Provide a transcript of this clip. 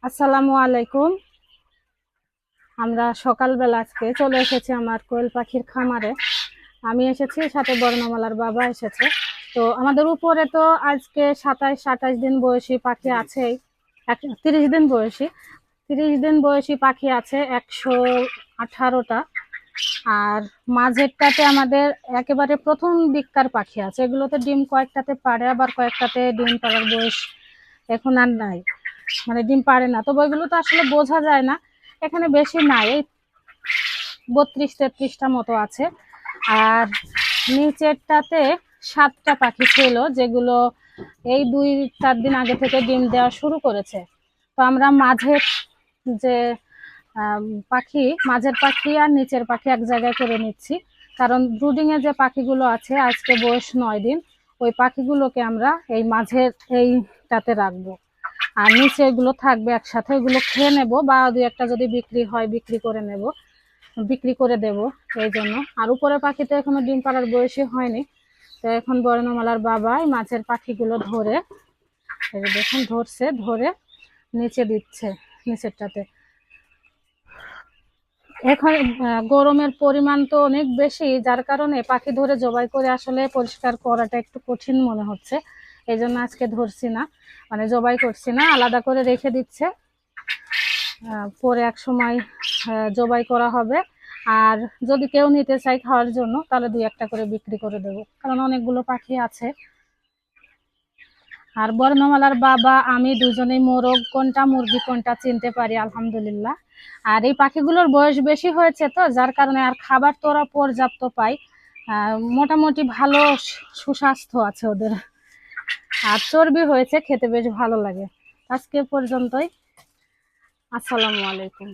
আসসালামু আলাইকুম। আমরা সকালবেলা আজকে চলে এসেছি আমার কোয়েল পাখির খামারে। আমি এসেছি, সাথে বর্ণমালার বাবা এসেছে। তো আমাদের উপরে তো আজকে 27-28 দিন বয়সী পাখি আছেই। 30 দিন বয়সী, 30 দিন বয়সী পাখি আছে 118টা। আর মাঝেরটাতে আমাদের একেবারে প্রথম দিককার পাখি আছে। এগুলোতে ডিম কয়েকটাতে পারে, আবার কয়েকটাতে ডিম পাড়ার বয়স এখন আর নাই, মানে ডিম পারে না। তবে ওইগুলো তো আসলে বোঝা যায় না, এখানে বেশি নাই, এই 32-33টা মতো আছে। আর নিচেরটাতে 7টা পাখি ছিল, যেগুলো এই 2-4 দিন আগে থেকে ডিম দেওয়া শুরু করেছে। তো আমরা মাঝের যে পাখি, মাঝের পাখি আর নিচের পাখি এক জায়গায় করে নিচ্ছি, কারণ ব্রুডিং এ যে পাখিগুলো আছে আজকে বয়স 9 দিন, ওই পাখিগুলোকে আমরা এই মাঝের এইটাতে রাখবো। আর নিচে এগুলো থাকবে একসাথে, ওগুলো খেয়ে নেব, বা দুই একটা যদি বিক্রি হয় বিক্রি করে নেব, বিক্রি করে দেব এই জন্য। আর উপরের পাখি তো এখনো ডিম পাড়ার বয়সী হয়নি। তো এখন বর্ণমালার বাবাই মাছের পাখিগুলো ধরে, এই যে দেখুন ধরছে, ধরে নিচে দিচ্ছে নিচেরটাতে। এখন গরমের পরিমাণ তো অনেক বেশি, যার কারণে পাখি ধরে জবাই করে আসলে পরিষ্কার করাটা একটু কঠিন মনে হচ্ছে। এই জন্য আজকে ধরছি না, মানে জবাই করছি না, আলাদা করে রেখে দিচ্ছে। পরে এক সময় জবাই করা হবে। আর যদি কেউ নিতে চায় খাওয়ার জন্য, তাহলে 2-1টা করে বিক্রি করে দেবো, কারণ অনেকগুলো পাখি আছে। আর বর্ণমালার বাবা আমি দুজনেই মোরগ কোনটা মুরগি কোনটা চিনতে পারি আলহামদুলিল্লাহ। আর এই পাখিগুলোর বয়স বেশি হয়েছে, তো যার কারণে আর খাবার তো ওরা পর্যাপ্ত পায়। মোটামুটি ভালো সুস্বাস্থ্য আছে ওদের। আর চর্বি হয়েছে, খেতে বেশ ভালো লাগে। আজকে পর্যন্তই। আসসালামু আলাইকুম।